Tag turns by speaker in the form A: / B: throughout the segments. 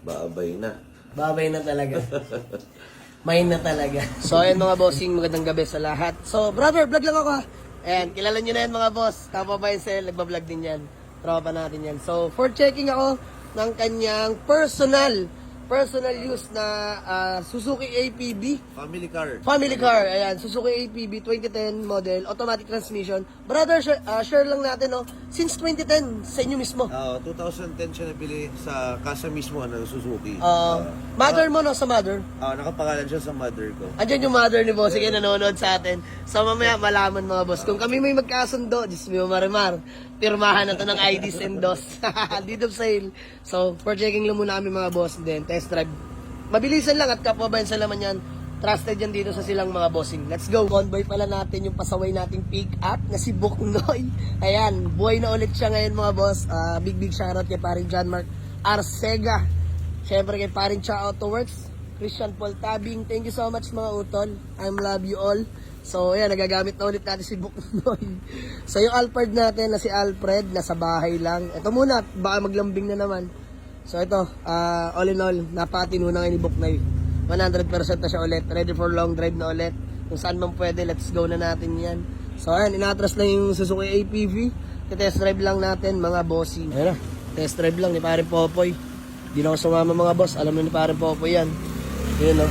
A: Babay na.
B: Babay na talaga. Main na talaga. So, ayun mga bossing, magandang gabi sa lahat. So, brother, vlog lang ako ha. Ayan, kilala nyo na yan mga boss. Tapa ba yung sale, nagbablog din yan. Tropa natin yan. So, for checking ako ng kanyang personal use na Suzuki APB. Family car, ayan. Suzuki APB 2010 model, automatic transmission. Brother, share lang natin, no? Since 2010, sa inyo mismo.
A: 2010 siya nabili sa kasa mismo ng Suzuki.
B: Mother mo, no? Sa mother.
A: Nakapangalan siya sa mother ko.
B: Andyan yung mother ni boss, sige, nanonood sa atin. So mamaya malaman mga boss, kung kami may magkasundo, Diyos mo marimar, pirmahan na to ng IDs and DOS. Dito sale. So, for checking lang muna kami mga boss, then test drive. Mabilisan lang at kapwa ba yan sa laman yan. Trusted yan dito sa silang mga bossing. Let's go! Convoy pala natin yung pasaway nating pick up na si Buknoy. Ayan, buhay na ulit siya ngayon mga boss. Big shoutout kay paring John Mark Arcega. Siyempre kay paring Cha Autoworks. Christian Paul Tabing. Thank you so much mga utol. I love you all. So, ayan, nagagamit na ulit natin si Buknoy. So, yung Alfred natin na si Alfred, nasa bahay lang. Ito muna, baka maglambing na naman. So, ito, all in all, napakatino na ngayon ni Buknoy. 100% na siya ulit. Ready for long drive na ulit. Kung saan man pwede, let's go na natin yan. So, ayan, inatras na yung Suzuki APV. Test drive lang natin, mga bossy. Ayan na, test drive lang ni Paring Popoy. Di na ako sumama mga boss. Alam mo ni Paring Popoy yan. Yun, no?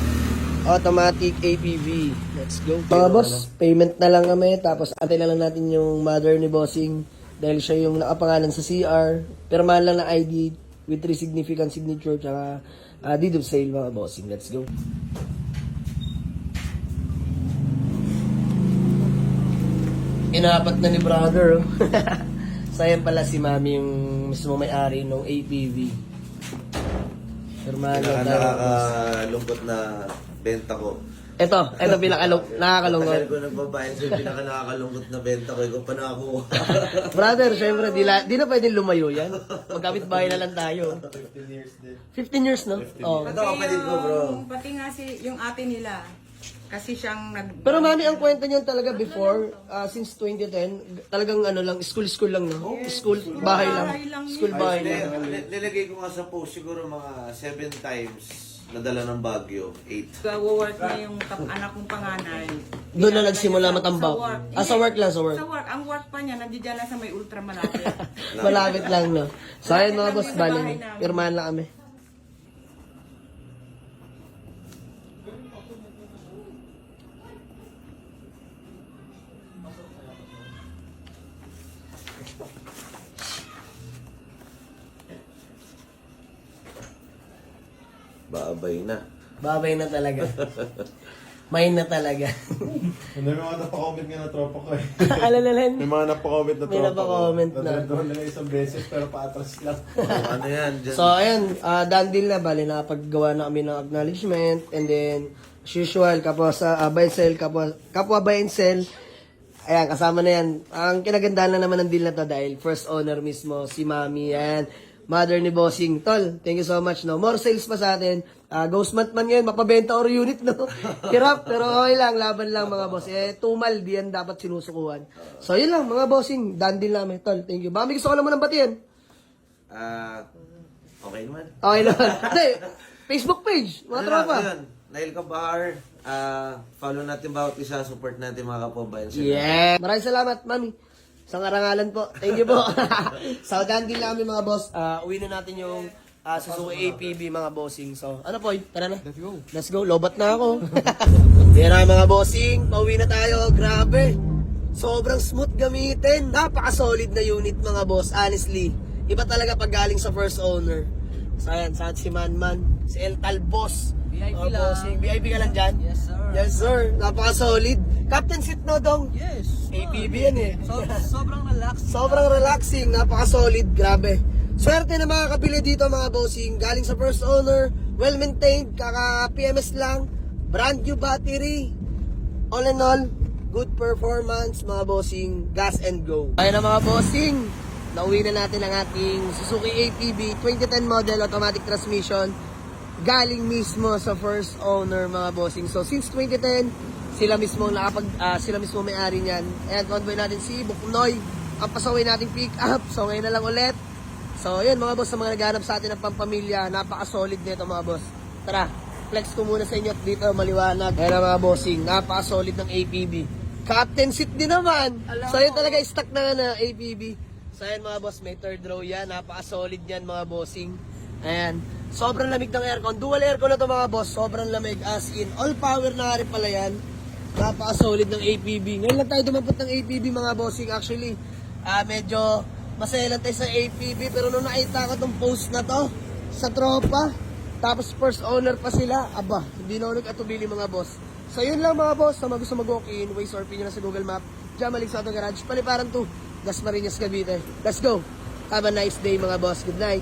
B: Automatic APV. Let's go. Mga boss, payment na lang kami. Tapos antay na lang natin yung mother ni bossing. Dahil siya yung nakapangalan sa CR. Pirmahan lang na ID with 3 significant signature. Tsaka deed of sale mga bossing. Let's go. Inapat na ni brother. Oh. Sayang pala si mami yung mismo may-ari ng APV. Pirmahan lang tayo.
A: Nakakalungkot na benta ko.
B: Ito nakakalungkot.
A: Tagal ko nagbabayad sa pinaka-nakakalungkot na benta ko. Ikaw pa na ako.
B: Brother, syempre, di na pwedeng lumayo yan. Magkapit bahay na lang tayo.
C: 15 years din.
B: 15 years, no? Oh.
A: Ito, kapatid ko, bro.
D: Pati nga yung ate nila. Kasi siyang
B: Pero mami, ang kwento niyan talaga before, since 2010, talagang ano lang, school lang, no? School, bahay lang. School, bahay lang.
A: Nilagay ko nga sa post siguro mga 7 times nadala ng Baguio. 8.
D: Work na yung anak kong panganay.
B: Doon na nagsimula matambak. Sa work lang, sa work.
D: Sa work. Ang work pa niya, nandiyan lang sa may ultra malapit.
B: Malapit lang, no? So, ayun mga boss, bali, pirmahan lang kami.
A: Babay na.
B: Babay na talaga. Main na talaga.
C: May mga napakomment nga na tropa ko eh.
B: Alalalan.
C: May mga napakomment na
B: May
C: tropa ko.
B: napakomment na.
C: Nadala lang isang beses pero paatras lang.
A: Ano yan? Dyan.
B: So, ayan, done deal na. Bali, nakapaggawa na kami ng acknowledgement. And then, as usual, kapwa sa buy and sell, kapwa buy and sell. Ayan, kasama na yan. Ang kinagandahan na naman ng deal na to dahil first owner mismo, si Mami. Ayan, mother ni Bossing. Tol, thank you so much, no? More sales pa sa atin. Ghost month man ngayon, mapabenta or unit, no? Hirap, pero okay lang, laban lang mga boss. Tumal, di yan dapat sinusukuhan. So, yun lang, mga bossing. Done deal namin. Tol, thank you. Baka may gusto ko naman ng batiyan.
A: Okay naman.
B: Okay naman. Hindi, Facebook page, mga tropa.
A: Yun. Nail Kabar. Follow natin bawat isa. Support natin mga kapobayan.
B: Yeah. Maraming salamat, Mami. Sa karangalan po. Thank you po. So, done deal namin mga boss. Uwi na natin yung Suzuki APB mga bossing. So, ano po? Tara na. Let's go. Lobat na ako. Yan na mga bossing. Pauwi na tayo. Grabe. Sobrang smooth gamitin. Napaka-solid na unit mga boss. Honestly. Iba talaga pag galing sa first owner. So, ayan. Saan si Manman? Si El Talbos.
D: VIP
B: Mga
D: lang.
B: bossing. VIP ka lang dyan?
D: Yes, sir.
B: Yes, sir. Napaka-solid. Captain seat no, dong?
D: Yes.
B: APB yan eh.
D: Sobrang relax.
B: Sobrang relaxing, napaka-solid, grabe. Swerte na makakabili dito mga bossing. Galing sa first owner, well-maintained, kaka-PMS lang, brand new battery. All in all, good performance mga bossing, gas and go. Ayun na mga bossing, nauwi na natin ang ating Suzuki APB 2010 model automatic transmission. Galing mismo sa first owner mga bossing. So since 2010, sila mismo may-ari niyan. And convoy natin si Buknoy, ang pasaway nating pick up. So ngayon na lang ulit. So, yun mga boss, sa mga naghahanap sa atin ng pampamilya, napaka-solid nito mga boss. Tara, flex ko muna sa inyo at dito maliwanag. Ayan mga bossing, napaka-solid ng APB. Captain seat din naman. So, yun talaga stock na APB. So, ayan mga boss, may third row yan. Napaka-solid yan mga bossing. Ayan. Sobrang lamig ng aircon. Dual aircon na to mga boss. Sobrang lamig as in. All power na rin pala yan. Napaka-solid ng APB. Ngayon lang tayo dumampot ng APB mga bossing. Actually, medyo masaya lang tayo sa APB. Pero nung nakita ko tong post na to sa tropa, tapos first owner pa sila, aba, hindi na ako nag-atubili mga boss. So yun lang mga boss. Sa mga gusto mag-walk-in, Waze or Pin nyo na sa Google Map. Diyan, Malik sa Auto Garage. Paliparan 2. Dasmariñas, Cavite. Let's go. Have a nice day mga boss. Good night.